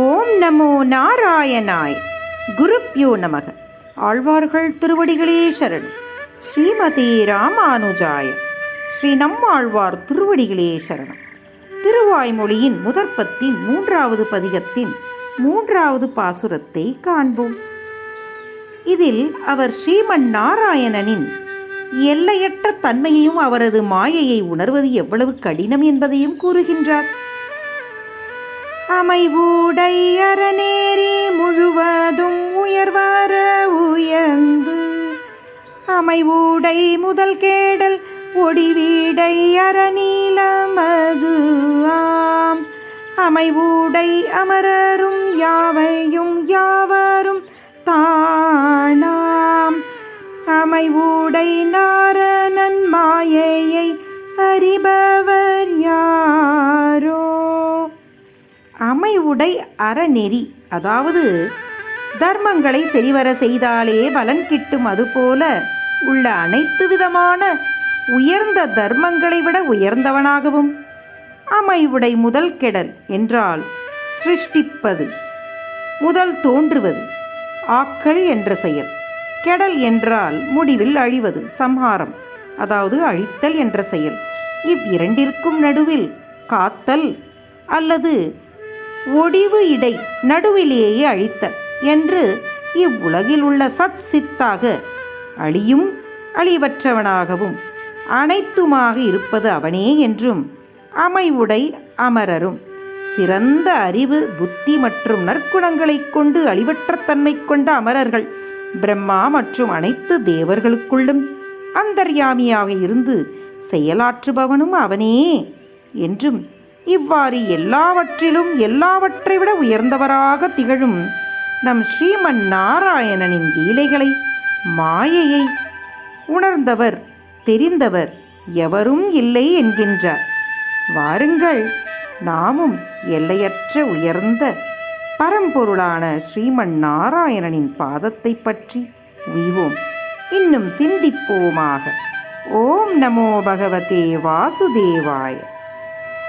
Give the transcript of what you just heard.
ஓம் நமோ நாராயணாய். குருப்யோ நமக. ஆழ்வார்கள் திருவடிகளே சரணம். ஸ்ரீமதி ராமானுஜாய. ஸ்ரீ நம்மாழ்வார் திருவடிகளே சரணம். திருவாய்மொழியின் முதற்பத்தின் 3வது பதிகத்தின் 3வது பாசுரத்தை காண்போம். இதில் அவர் ஸ்ரீமன் நாராயணனின் எல்லையற்ற தன்மையையும் அவரது மாயையை உணர்வது எவ்வளவு கடினம் என்பதையும் கூறுகின்றார். அமைவுடை அறநேரி முழுவதும் உயர்வர உயர்ந்து அமைவுடை முதல் கேடல் ஒடிவீடை அறநீலமது ஆம். அமைவுடை அமரரும் யாவையும் யாவரும் தானாம். அமைவுடை நாரணன் மாயையை அறிபவர் யாரோ. அமைவுடை அறநெறி, அதாவது தர்மங்களை சரிவர செய்தாலே பலன் கிட்டும், அதுபோல உள்ள அனைத்து விதமான உயர்ந்த தர்மங்களை விட உயர்ந்தவனாகவும், அமைவுடை முதல் கெடல் என்றால் சிருஷ்டிப்பது, முதல் தோன்றுவது, ஆக்கல் என்ற செயல். கெடல் என்றால் முடிவில் அழிவது, சம்ஹாரம், அதாவது அழித்தல் என்ற செயல். இவ்விரண்டிற்கும் நடுவில் காத்தல் அல்லது ஒடிவு இடை, நடுவிலேயே அழித்தல் என்று இவ்வுலகில் உள்ள சத் சித்தாக அழியும் அழிவற்றவனாகவும் அனைத்துமாக இருப்பது அவனே என்றும், அமைவுடை அமரரும் சிறந்த அறிவு புத்தி மற்றும் நற்குணங்களை கொண்டு அழிவற்ற தன்மை கொண்ட அமரர்கள், பிரம்மா மற்றும் அனைத்து தேவர்களுக்குள்ளும் அந்தர்யாமியாக இருந்து செயலாற்றுபவனும் அவனே என்றும், இவ்வாறு எல்லாவற்றிலும் எல்லாவற்றை விட உயர்ந்தவராக திகழும் நம் ஸ்ரீமன் நாராயணனின் லீலைகளை, மாயையை உணர்ந்தவர் தெரிந்தவர் எவரும் இல்லை என்கின்றார். வாருங்கள், நாமும் எல்லையற்ற உயர்ந்த பரம்பொருளான ஸ்ரீமன் நாராயணனின் பாதத்தை பற்றி உய்வோம், இன்னும் சிந்திப்போமாக. ஓம் நமோ பகவதே வாசுதேவாய.